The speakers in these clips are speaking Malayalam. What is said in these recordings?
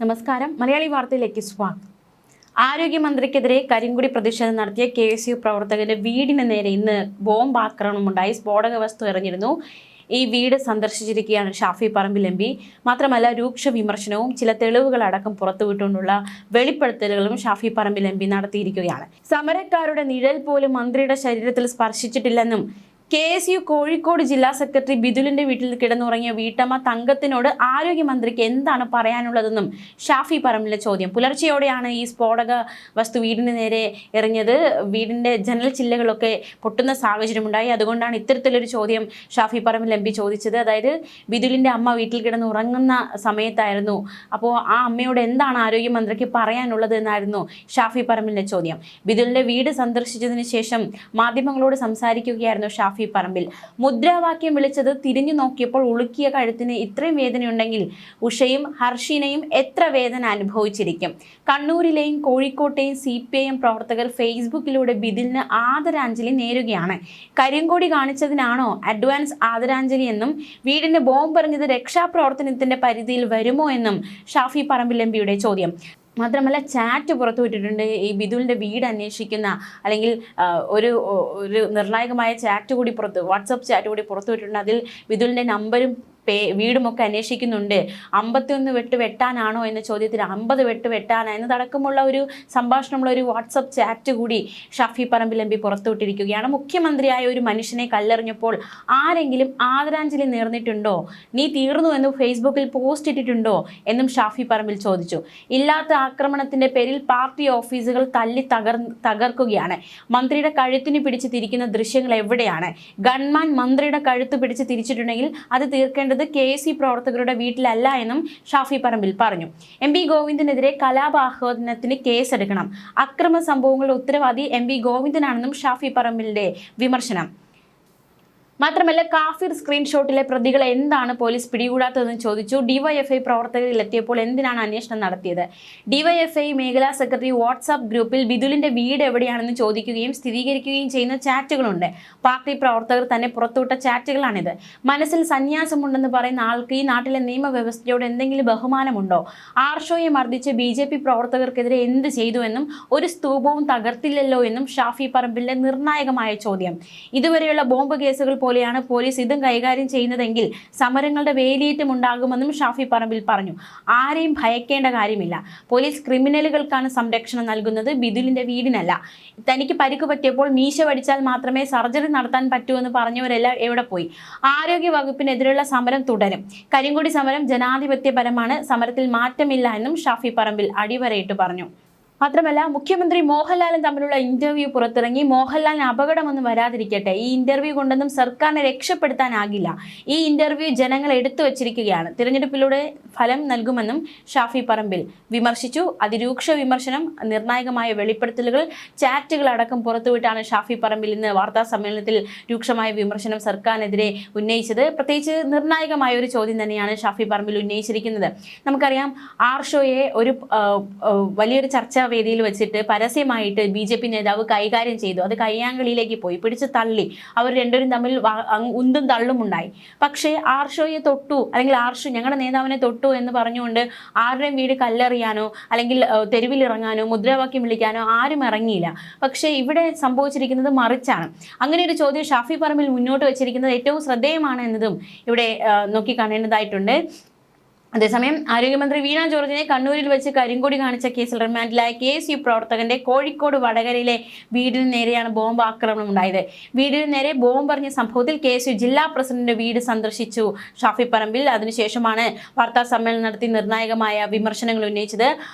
നമസ്കാരം. മലയാളി വാർത്തയിലേക്ക് സ്വാഗതം. ആരോഗ്യമന്ത്രിക്കെതിരെ കരിങ്കുടി പ്രതിഷേധം നടത്തിയ KSU പ്രവർത്തകന്റെ വീടിന് നേരെ ഇന്ന് ബോംബ് ആക്രമണമുണ്ടായി. സ്ഫോടക വസ്തു എറിഞ്ഞിരുന്നു. ഈ വീട് സന്ദർശിച്ചിരിക്കുകയാണ് ഷാഫി പറമ്പിൽ MP. മാത്രമല്ല, രൂക്ഷ വിമർശനവും ചില തെളിവുകളടക്കം പുറത്തുവിട്ടുകൊണ്ടുള്ള വെളിപ്പെടുത്തലുകളും ഷാഫി പറമ്പിൽ MP നടത്തിയിരിക്കുകയാണ്. സമരക്കാരുടെ നിഴൽ പോലും മന്ത്രിയുടെ ശരീരത്തിൽ സ്പർശിച്ചിട്ടില്ലെന്നും KSU കോഴിക്കോട് ജില്ലാ സെക്രട്ടറി ബിദുലിന്റെ വീട്ടിൽ കിടന്നുറങ്ങിയ വീട്ടമ്മ തങ്കത്തിനോട് ആരോഗ്യമന്ത്രിക്ക് എന്താണ് പറയാനുള്ളതെന്നും ഷാഫി പറമ്പിലിന്റെ ചോദ്യം. പുലർച്ചെയോടെയാണ് ഈ സ്ഫോടക വസ്തു വീടിന് നേരെ എറിഞ്ഞത്. വീടിന്റെ ജനൽ ചില്ലകളൊക്കെ പൊട്ടുന്ന സാഹചര്യമുണ്ടായി. അതുകൊണ്ടാണ് ഇത്തരത്തിലൊരു ചോദ്യം ഷാഫി പറമ്പിൽ MP ചോദിച്ചത്. അതായത് ബിദുലിന്റെ അമ്മ വീട്ടിൽ കിടന്ന് ഉറങ്ങുന്ന സമയത്തായിരുന്നു. അപ്പോൾ ആ അമ്മയോട് എന്താണ് ആരോഗ്യമന്ത്രിക്ക് പറയാനുള്ളത് എന്നായിരുന്നു ഷാഫി പറമ്പിലിന്റെ ചോദ്യം. ബിദുലിന്റെ വീട് സന്ദർശിച്ചതിന് ശേഷം മാധ്യമങ്ങളോട് സംസാരിക്കുകയായിരുന്നു ഷാഫി പറമ്പിൽ. മുദ്രാവാക്യം വിളിച്ചത് തിരിഞ്ഞു നോക്കിയപ്പോൾ ഉളുക്കിയ കഴുത്തിന് ഇത്രയും വേദനയുണ്ടെങ്കിൽ ഉഷയും ഹർഷിനയും എത്ര വേദന അനുഭവിച്ചിരിക്കും. കണ്ണൂരിലെയും കോഴിക്കോട്ടെയും CPIM പ്രവർത്തകർ ഫേസ്ബുക്കിലൂടെ ബിദിലിന് ആദരാഞ്ജലി നേരുകയാണ്. കരിങ്കൊടി കാണിച്ചതിനാണോ അഡ്വാൻസ് ആദരാഞ്ജലി എന്നും വീടിന് ബോംബെറിഞ്ഞത് രക്ഷാപ്രവർത്തനത്തിന്റെ പരിധിയിൽ വരുമോ എന്നും ഷാഫി പറമ്പിൽ MPയുടെ ചോദ്യം. മാത്രമല്ല, ചാറ്റ് പുറത്തുവിട്ടിട്ടുണ്ട്. ഈ ബിദുലിൻ്റെ വീട് അന്വേഷിക്കുന്ന അല്ലെങ്കിൽ ഒരു നിർണായകമായ ചാറ്റ് കൂടി വാട്സപ്പ് ചാറ്റ് കൂടി പുറത്തുവിട്ടിട്ടുണ്ട്. അതിൽ ബിദുലിൻ്റെ നമ്പരും വീടുമൊക്കെ അന്വേഷിക്കുന്നുണ്ട്. 51 വെട്ട് വെട്ടാനാണോ എന്ന ചോദ്യത്തിന് 50 വെട്ട് വെട്ടാനാ എന്നതടക്കമുള്ള ഒരു സംഭാഷണമുള്ള ഒരു വാട്സപ്പ് ചാറ്റ് കൂടി ഷാഫി പറമ്പിൽ MP പുറത്തുവിട്ടിരിക്കുകയാണ്. മുഖ്യമന്ത്രിയായ ഒരു മനുഷ്യനെ കല്ലെറിഞ്ഞപ്പോൾ ആരെങ്കിലും ആദരാഞ്ജലി നേർന്നിട്ടുണ്ടോ? നീ തീർന്നു എന്ന് ഫേസ്ബുക്കിൽ പോസ്റ്റ് ഇട്ടിട്ടുണ്ടോ എന്നും ഷാഫി പറമ്പിൽ ചോദിച്ചു. ഇല്ലാത്ത ആക്രമണത്തിന്റെ പേരിൽ പാർട്ടി ഓഫീസുകൾ തല്ലി തകർക്കുകയാണ്. മന്ത്രിയുടെ കഴുത്തിന് പിടിച്ച് തിരിക്കുന്ന ദൃശ്യങ്ങൾ എവിടെയാണ്? ഗൺമാൻ മന്ത്രിയുടെ കഴുത്ത് പിടിച്ച് തിരിച്ചിട്ടുണ്ടെങ്കിൽ അത് തീർക്കേണ്ടത് KSU പ്രവർത്തകരുടെ വീട്ടിലല്ല എന്നും ഷാഫി പറമ്പിൽ പറഞ്ഞു. MP ഗോവിന്ദനെതിരെ കലാപാഹ്വാനത്തിന് കേസെടുക്കണം. അക്രമ സംഭവങ്ങളുടെ ഉത്തരവാദി MP ഗോവിന്ദനാണെന്നും ഷാഫി പറമ്പിലിന്റെ വിമർശനം. മാത്രമല്ല, കാഫിർ സ്ക്രീൻഷോട്ടിലെ പ്രതികളെ എന്താണ് പോലീസ് പിടികൂടാത്തതെന്ന് ചോദിച്ചു. DYFI പ്രവർത്തകരിൽ എത്തിയപ്പോൾ എന്തിനാണ് അന്വേഷണം നടത്തിയത്? DYFI മേഖലാ സെക്രട്ടറി വാട്സാപ്പ് ഗ്രൂപ്പിൽ ബിദുലിന്റെ വീട് എവിടെയാണെന്ന് ചോദിക്കുകയും സ്ഥിരീകരിക്കുകയും ചെയ്യുന്ന ചാറ്റുകളുണ്ട്. പാർട്ടി പ്രവർത്തകർ തന്നെ പുറത്തുവിട്ട ചാറ്റുകളാണിത്. മനസ്സിൽ സന്യാസമുണ്ടെന്ന് പറയുന്ന ആൾക്ക് ഈ നാട്ടിലെ നിയമവ്യവസ്ഥയോട് എന്തെങ്കിലും ബഹുമാനമുണ്ടോ? ആർഷോയെ മർദ്ദിച്ച് BJP പ്രവർത്തകർക്കെതിരെ എന്ത് ചെയ്തു എന്നും ഒരു സ്തൂപവും തകർത്തില്ലല്ലോ എന്നും ഷാഫി പറമ്പിലിന്റെ നിർണായകമായ ചോദ്യം. ഇതുവരെയുള്ള ബോംബ് കേസുകൾ പോലെയാണ് പോലീസ് ഇതും കൈകാര്യം ചെയ്യുന്നതെങ്കിൽ സമരങ്ങളുടെ വേലിയേറ്റം ഉണ്ടാകുമെന്നും ഷാഫി പറമ്പിൽ പറഞ്ഞു. ആരെയും ഭയക്കേണ്ട കാര്യമില്ല. പോലീസ് ക്രിമിനലുകൾക്കാണ് സംരക്ഷണം നൽകുന്നത്, ബിദുലിന്റെ വീടിനല്ല. തനിക്ക് പരിക്ക് പറ്റിയപ്പോൾ മീശ വടിച്ചാൽ മാത്രമേ സർജറി നടത്താൻ പറ്റൂ എന്ന് പറഞ്ഞവരെല്ലാം എവിടെ പോയി? ആരോഗ്യ വകുപ്പിനെതിരെയുള്ള സമരം തുടരും. കരിങ്കൊടി സമരം ജനാധിപത്യപരമാണ്. സമരത്തിൽ മാറ്റമില്ല എന്നും ഷാഫി പറമ്പിൽ അടിവരയിട്ട് പറഞ്ഞു. മാത്രമല്ല, മുഖ്യമന്ത്രി മോഹൻലാലും തമ്മിലുള്ള ഇന്റർവ്യൂ പുറത്തിറങ്ങി. മോഹൻലാലിന് അപകടമൊന്നും വരാതിരിക്കട്ടെ. ഈ ഇന്റർവ്യൂ കൊണ്ടൊന്നും സർക്കാരിനെ രക്ഷപ്പെടുത്താനാകില്ല. ഈ ഇന്റർവ്യൂ ജനങ്ങൾ എടുത്തു വച്ചിരിക്കുകയാണ്. തിരഞ്ഞെടുപ്പിലൂടെ ഫലം നൽകുമെന്നും ഷാഫി പറമ്പിൽ വിമർശിച്ചു. അതിരൂക്ഷ വിമർശനം, നിർണായകമായ വെളിപ്പെടുത്തലുകൾ, ചാറ്റുകൾ അടക്കം പുറത്തുവിട്ടാണ് ഷാഫി പറമ്പിൽ ഇന്ന് വാർത്താ സമ്മേളനത്തിൽ രൂക്ഷമായ വിമർശനം സർക്കാരിനെതിരെ ഉന്നയിച്ചത്. പ്രത്യേകിച്ച് നിർണായകമായ ഒരു ചോദ്യം തന്നെയാണ് ഷാഫി പറമ്പിൽ ഉന്നയിച്ചിരിക്കുന്നത്. നമുക്കറിയാം, ആർഷോയെ ഒരു വലിയൊരു ചർച്ച വേദിയിൽ വെച്ചിട്ട് പരസ്യമായിട്ട് BJP നേതാവ് കൈകാര്യം ചെയ്തു. അത് കയ്യാങ്കളിയിലേക്ക് പോയി, പിടിച്ച് തള്ളി. അവർ രണ്ടുപേരും തമ്മിൽ ഉന്തും തള്ളും ഉണ്ടായി. പക്ഷേ ആർഷോയെ തൊട്ടു, അല്ലെങ്കിൽ ആർഷോ ഞങ്ങളുടെ നേതാവിനെ തൊട്ടു എന്ന് പറഞ്ഞുകൊണ്ട് ആരുടെയും വീട് കല്ലെറിയാനോ അല്ലെങ്കിൽ തെരുവിലിറങ്ങാനോ മുദ്രാവാക്യം വിളിക്കാനോ ആരും ഇറങ്ങിയില്ല. പക്ഷേ ഇവിടെ സംഭവിച്ചിരിക്കുന്നത് മറിച്ചാണ്. അങ്ങനെ ഒരു ചോദ്യം ഷാഫി പറമ്പിൽ മുന്നോട്ട് വെച്ചിരിക്കുന്നത് ഏറ്റവും ശ്രദ്ധേയമാണ് എന്നതും ഇവിടെ നോക്കിക്കാണേണ്ടതായിട്ടുണ്ട്. അതേസമയം, ആരോഗ്യമന്ത്രി വീണ ജോർജിനെ കണ്ണൂരിൽ വെച്ച് കരിങ്കൊടി കാണിച്ച കേസിൽ റിമാൻഡിലായ KSU പ്രവർത്തകന്റെ കോഴിക്കോട് വടകരയിലെ വീടിന് നേരെയാണ് ബോംബ് ആക്രമണം ഉണ്ടായത്. വീടിന് നേരെ ബോംബെറിഞ്ഞ സംഭവത്തിൽ KSU ജില്ലാ പ്രസിഡന്റ് വീട് സന്ദർശിച്ചു ഷാഫി പറമ്പിൽ. അതിനുശേഷമാണ് വാർത്താ സമ്മേളനം നടത്തി നിർണായകമായ വിമർശനങ്ങൾ ഉന്നയിച്ചത്.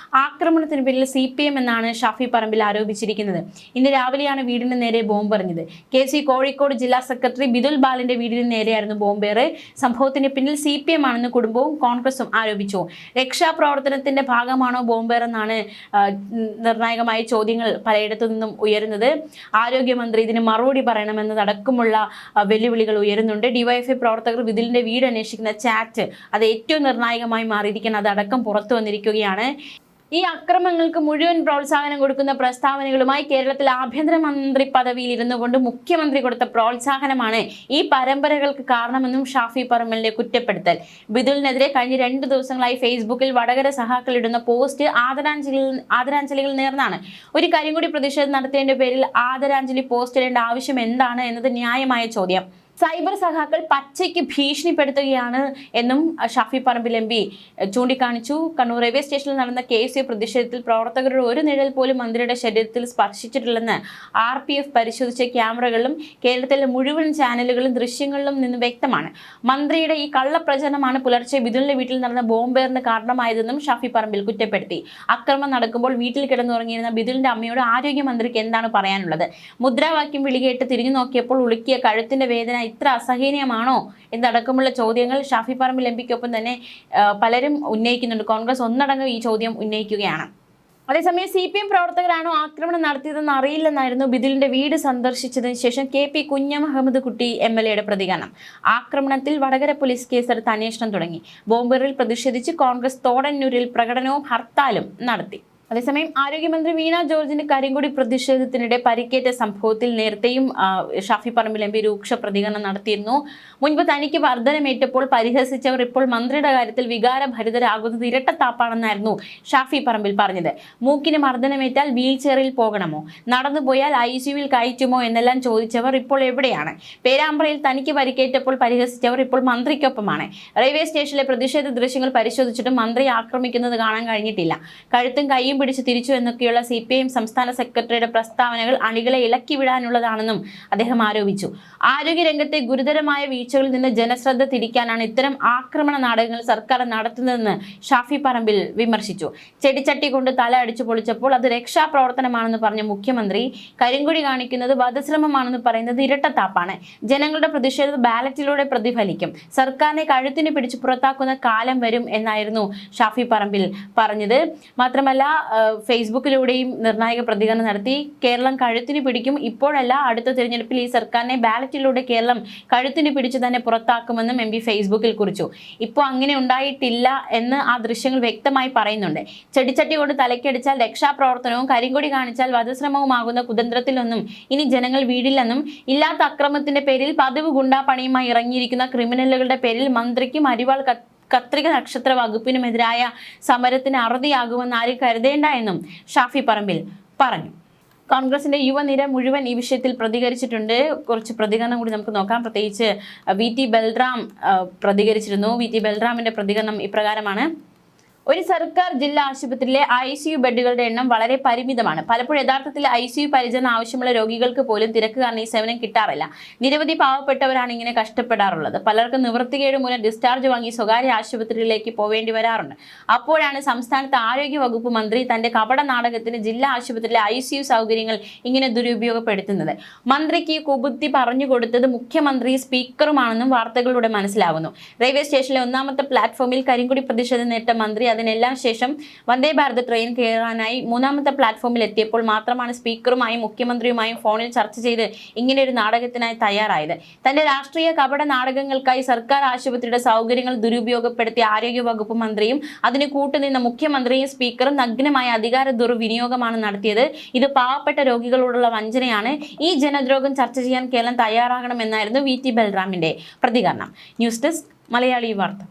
ആക്രമണത്തിന് പിന്നിൽ CPM എന്നാണ് ഷാഫി പറമ്പിൽ ആരോപിച്ചിരിക്കുന്നത്. ഇന്ന് രാവിലെയാണ് വീടിന് നേരെ ബോംബെറിഞ്ഞത്. KSU കോഴിക്കോട് ജില്ലാ സെക്രട്ടറി ബിദുൽ ബാലിന്റെ വീടിന് നേരെയായിരുന്നു ബോംബേറ്. സംഭവത്തിന് പിന്നിൽ CPM ആണെന്ന് കുടുംബവും കോൺഗ്രസും ആരോപിച്ചു. രക്ഷാപ്രവർത്തനത്തിന്റെ ഭാഗമാണോ ബോംബേറെന്നാണ് നിർണായകമായ ചോദ്യങ്ങൾ പലയിടത്തു നിന്നും ഉയരുന്നത്. ആരോഗ്യമന്ത്രി ഇതിന് മറുപടി പറയണമെന്നതടക്കമുള്ള വെല്ലുവിളികൾ ഉയരുന്നുണ്ട്. DYFI പ്രവർത്തകർ ബിദുലിന്റെ വീട് അന്വേഷിക്കുന്ന ചാറ്റ് അത് ഏറ്റവും നിർണായകമായി മാറിയിരിക്കണം. അതടക്കം പുറത്തു വന്നിരിക്കുകയാണ്. ഈ അക്രമങ്ങൾക്ക് മുഴുവൻ പ്രോത്സാഹനം കൊടുക്കുന്ന പ്രസ്താവനകളുമായി കേരളത്തിൽ ആഭ്യന്തരമന്ത്രി പദവിയിൽ ഇരുന്നു കൊണ്ട് മുഖ്യമന്ത്രി കൊടുത്ത പ്രോത്സാഹനമാണ് ഈ പരമ്പരകൾക്ക് കാരണമെന്നും ഷാഫി പറമ്പലിന്റെ കുറ്റപ്പെടുത്തൽ. ബിദുലിനെതിരെ കഴിഞ്ഞ 2 ദിവസങ്ങളായി ഫേസ്ബുക്കിൽ വടകര സഹാക്കൾ ഇടുന്ന പോസ്റ്റ് ആദരാഞ്ജലികൾ നേർന്നാണ്. ഒരു കരിങ്കൊടി പ്രതിഷേധം നടത്തിയതിന്റെ പേരിൽ ആദരാഞ്ജലി പോസ്റ്റ് ഇടേണ്ട ആവശ്യം എന്താണ് എന്നത് ന്യായമായ ചോദ്യം. സൈബർ സഖാക്കൾ പച്ചയ്ക്ക് ഭീഷണിപ്പെടുത്തുകയാണ് എന്നും ഷാഫി പറമ്പിൽ MP ചൂണ്ടിക്കാണിച്ചു. കണ്ണൂർ റെയിൽവേ സ്റ്റേഷനിൽ നടന്ന KSU പ്രതിഷേധത്തിൽ പ്രവർത്തകരുടെ ഒരു നിഴൽ പോലും മന്ത്രിയുടെ ശരീരത്തിൽ സ്പർശിച്ചിട്ടില്ലെന്ന് RPF പരിശോധിച്ച ക്യാമറകളിലും കേരളത്തിലെ മുഴുവൻ ചാനലുകളും ദൃശ്യങ്ങളിലും നിന്ന് വ്യക്തമാണ്. മന്ത്രിയുടെ ഈ കള്ളപ്രചരണമാണ് പുലർച്ചെ ബിദുലിന്റെ വീട്ടിൽ നടന്ന ബോംബേറിന് കാരണമായതെന്നും ഷാഫി പറമ്പിൽ കുറ്റപ്പെടുത്തി. അക്രമം നടക്കുമ്പോൾ വീട്ടിൽ കിടന്നുറങ്ങിയിരുന്ന ബിദുലിന്റെ അമ്മയോട് ആരോഗ്യമന്ത്രിക്ക് എന്താണ് പറയാനുള്ളത്? മുദ്രാവാക്യം വിളികേട്ട് തിരിഞ്ഞു നോക്കിയപ്പോൾ ഉളുക്കിയ കഴുത്തിന്റെ വേദന ഇത്ര അസഹനീയമാണോ എന്നടക്കമുള്ള ചോദ്യങ്ങൾ ഷാഫി പറമ്പിൽ MPക്കൊപ്പം തന്നെ പലരും ഉന്നയിക്കുന്നുണ്ട്. കോൺഗ്രസ് ഒന്നടങ്കം ഈ ചോദ്യം ഉന്നയിക്കുകയാണ്. അതേസമയം CPM പ്രവർത്തകരാണോ ആക്രമണം നടത്തിയതെന്ന് അറിയില്ലെന്നായിരുന്നു ബിദുലിന്റെ വീട് സന്ദർശിച്ചതിന് ശേഷം KP കുഞ്ഞഹമ്മദ് കുട്ടി MLA പ്രതികരണം. ആക്രമണത്തിൽ വടകര പോലീസ് കേസെടുത്ത് അന്വേഷണം തുടങ്ങി. ബോംബേറിൽ പ്രതിഷേധിച്ച് കോൺഗ്രസ് തോടന്നൂരിൽ പ്രകടനവും ഹർത്താലും നടത്തി. അതേസമയം ആരോഗ്യമന്ത്രി വീണ ജോർജിന് കരിങ്കൊടി പ്രതിഷേധത്തിനിടെ പരിക്കേറ്റ സംഭവത്തിൽ നേരത്തെയും ഷാഫി പറമ്പിൽ MP രൂക്ഷ പ്രതികരണം നടത്തിയിരുന്നു. മുൻപ് തനിക്ക് മർദ്ദനമേറ്റപ്പോൾ പരിഹസിച്ചവർ ഇപ്പോൾ മന്ത്രിയുടെ കാര്യത്തിൽ വികാരഭരിതരാകുന്നത് ഇരട്ടത്താപ്പാണെന്നായിരുന്നു ഷാഫി പറമ്പിൽ പറഞ്ഞത്. മൂക്കിന് മർദ്ദനമേറ്റാൽ വീൽ ചെയറിൽ പോകണമോ, നടന്നുപോയാൽ ICUവിൽ കയറ്റുമോ എന്നെല്ലാം ചോദിച്ചവർ ഇപ്പോൾ എവിടെയാണ്? പേരാമ്പ്രയിൽ തനിക്ക് പരിക്കേറ്റപ്പോൾ പരിഹസിച്ചവർ ഇപ്പോൾ മന്ത്രിക്കൊപ്പമാണ്. റെയിൽവേ സ്റ്റേഷനിലെ പ്രതിഷേധ ദൃശ്യങ്ങൾ പരിശോധിച്ചിട്ടും മന്ത്രിയെ ആക്രമിക്കുന്നത് കാണാൻ കഴിഞ്ഞിട്ടില്ല. കഴുത്തും കൈയും പിടിച്ച് തിരിച്ചു എന്നൊക്കെയുള്ള CPM സംസ്ഥാന സെക്രട്ടറിയുടെ പ്രസ്താവനകൾ അണികളെ ഇളക്കി വിടാനുള്ളതാണെന്നും അദ്ദേഹം ആരോപിച്ചു. ആരോഗ്യരംഗത്തെ ഗുരുതരമായ വീഴ്ചകളിൽ നിന്ന് ജനശ്രദ്ധ തിരിക്കാനാണ് ഇത്തരം ആക്രമണ നാടകങ്ങൾ സർക്കാർ നടത്തുന്നതെന്ന് ഷാഫി പറമ്പിൽ വിമർശിച്ചു. ചെടിച്ചട്ടി കൊണ്ട് തല അടിച്ചു പൊളിച്ചപ്പോൾ അത് രക്ഷാപ്രവർത്തനമാണെന്ന് പറഞ്ഞ മുഖ്യമന്ത്രി കരിങ്കൊടി കാണിക്കുന്നത് വധശ്രമമാണെന്ന് പറയുന്നത് ഇരട്ടത്താപ്പാണ്. ജനങ്ങളുടെ പ്രതിഷേധം ബാലറ്റിലൂടെ പ്രതിഫലിക്കും. സർക്കാരിനെ കഴുത്തിന് പിടിച്ച് പുറത്താക്കുന്ന കാലം വരും എന്നായിരുന്നു ഷാഫി പറമ്പിൽ പറഞ്ഞത്. മാത്രമല്ല ഫേസ്ബുക്കിലൂടെയും നിർണായക പ്രതികരണം നടത്തി. കേരളം കഴുത്തിന് പിടിക്കും, ഇപ്പോഴല്ല അടുത്ത തിരഞ്ഞെടുപ്പിൽ ഈ സർക്കാരിനെ ബാലറ്റിലൂടെ കേരളം കഴുത്തിന് പിടിച്ച് തന്നെ പുറത്താക്കുമെന്നും MP ഫേസ്ബുക്കിൽ കുറിച്ചു. ഇപ്പോൾ അങ്ങനെ ഉണ്ടായിട്ടില്ല എന്ന് ആ ദൃശ്യങ്ങൾ വ്യക്തമായി പറയുന്നുണ്ട്. ചെടിച്ചട്ടി കൊണ്ട് തലക്കടിച്ചാൽ രക്ഷാപ്രവർത്തനവും കരിങ്കൊടി കാണിച്ചാൽ വധശ്രമവുമാകുന്ന കുതന്ത്രത്തിലൊന്നും ഇനി ജനങ്ങൾ വീടില്ലെന്നും ഇല്ലാത്ത അക്രമത്തിന്റെ പേരിൽ പതിവ് ഗുണ്ടാപ്പണിയുമായി ഇറങ്ങിയിരിക്കുന്ന ക്രിമിനലുകളുടെ പേരിൽ മന്ത്രിക്കും അരിവാൾ കത്രിക നക്ഷത്ര വകുപ്പിനുമെതിരായ സമരത്തിന് അറുതിയാകുമെന്ന് ആരും കരുതേണ്ട എന്നും ഷാഫി പറമ്പിൽ പറഞ്ഞു. കോൺഗ്രസിന്റെ യുവനിര മുഴുവൻ ഈ വിഷയത്തിൽ പ്രതികരിച്ചിട്ടുണ്ട്. കുറച്ച് പ്രതികരണം കൂടി നമുക്ക് നോക്കാം. പ്രത്യേകിച്ച് VT ബൽറാം പ്രതികരിച്ചിരുന്നു. VT ബൽറാമിന്റെ പ്രതികരണം ഇപ്രകാരമാണ്: ഒരു സർക്കാർ ജില്ലാ ആശുപത്രിയിലെ ICU ബെഡുകളുടെ എണ്ണം വളരെ പരിമിതമാണ്. പലപ്പോഴും യഥാർത്ഥത്തിൽ ICU പരിചരണം ആവശ്യമുള്ള രോഗികൾക്ക് പോലും തിരക്ക് കാരണം ഈ സേവനം കിട്ടാറില്ല. നിരവധി പാവപ്പെട്ടവരാണ് ഇങ്ങനെ കഷ്ടപ്പെടാറുള്ളത്. പലർക്കും നിവൃത്തികേട് മൂലം ഡിസ്ചാർജ് വാങ്ങി സ്വകാര്യ ആശുപത്രിയിലേക്ക് പോവേണ്ടി വരാറുണ്ട്. അപ്പോഴാണ് സംസ്ഥാനത്തെ ആരോഗ്യ വകുപ്പ് മന്ത്രി തന്റെ കപട നാടകത്തിന് ജില്ലാ ആശുപത്രിയിലെ ICU സൗകര്യങ്ങൾ ഇങ്ങനെ ദുരുപയോഗപ്പെടുത്തുന്നത്. മന്ത്രിക്ക് കുബുദ്ധി പറഞ്ഞു കൊടുത്തത് മുഖ്യമന്ത്രി സ്പീക്കറുമാണെന്നും വാർത്തകളിലൂടെ മനസ്സിലാകുന്നു. റെയിൽവേ സ്റ്റേഷനിലെ 1ാമത്തെ പ്ലാറ്റ്ഫോമിൽ കരിങ്കൊടി പ്രതിഷേധം നേരിട്ട മന്ത്രി അതിനെല്ലാം ശേഷം വന്ദേ ഭാരത് ട്രെയിൻ കയറാനായി 3ാമത്തെ പ്ലാറ്റ്ഫോമിൽ എത്തിയപ്പോൾ മാത്രമാണ് സ്പീക്കറുമായും മുഖ്യമന്ത്രിയുമായും ഫോണിൽ ചർച്ച ചെയ്ത് ഇങ്ങനെയൊരു നാടകത്തിനായി തയ്യാറായത്. തന്റെ രാഷ്ട്രീയ കപട നാടകങ്ങൾക്കായി സർക്കാർ ആശുപത്രിയുടെ സൗകര്യങ്ങൾ ദുരുപയോഗപ്പെടുത്തിയ ആരോഗ്യ വകുപ്പ് മന്ത്രിയും അതിന് കൂട്ടുനിന്ന മുഖ്യമന്ത്രിയും സ്പീക്കറും നഗ്നമായ അധികാര ദുർവിനിയോഗമാണ് നടത്തിയത്. ഇത് പാവപ്പെട്ട രോഗികളോടുള്ള വഞ്ചനയാണ്. ഈ ജനദ്രോഹം ചർച്ച ചെയ്യാൻ കേരളം തയ്യാറാകണമെന്നായിരുന്നു VT ബൽറാമിന്റെ പ്രതികരണം. ന്യൂസ് ഡെസ്ക് മലയാളി വാർത്ത.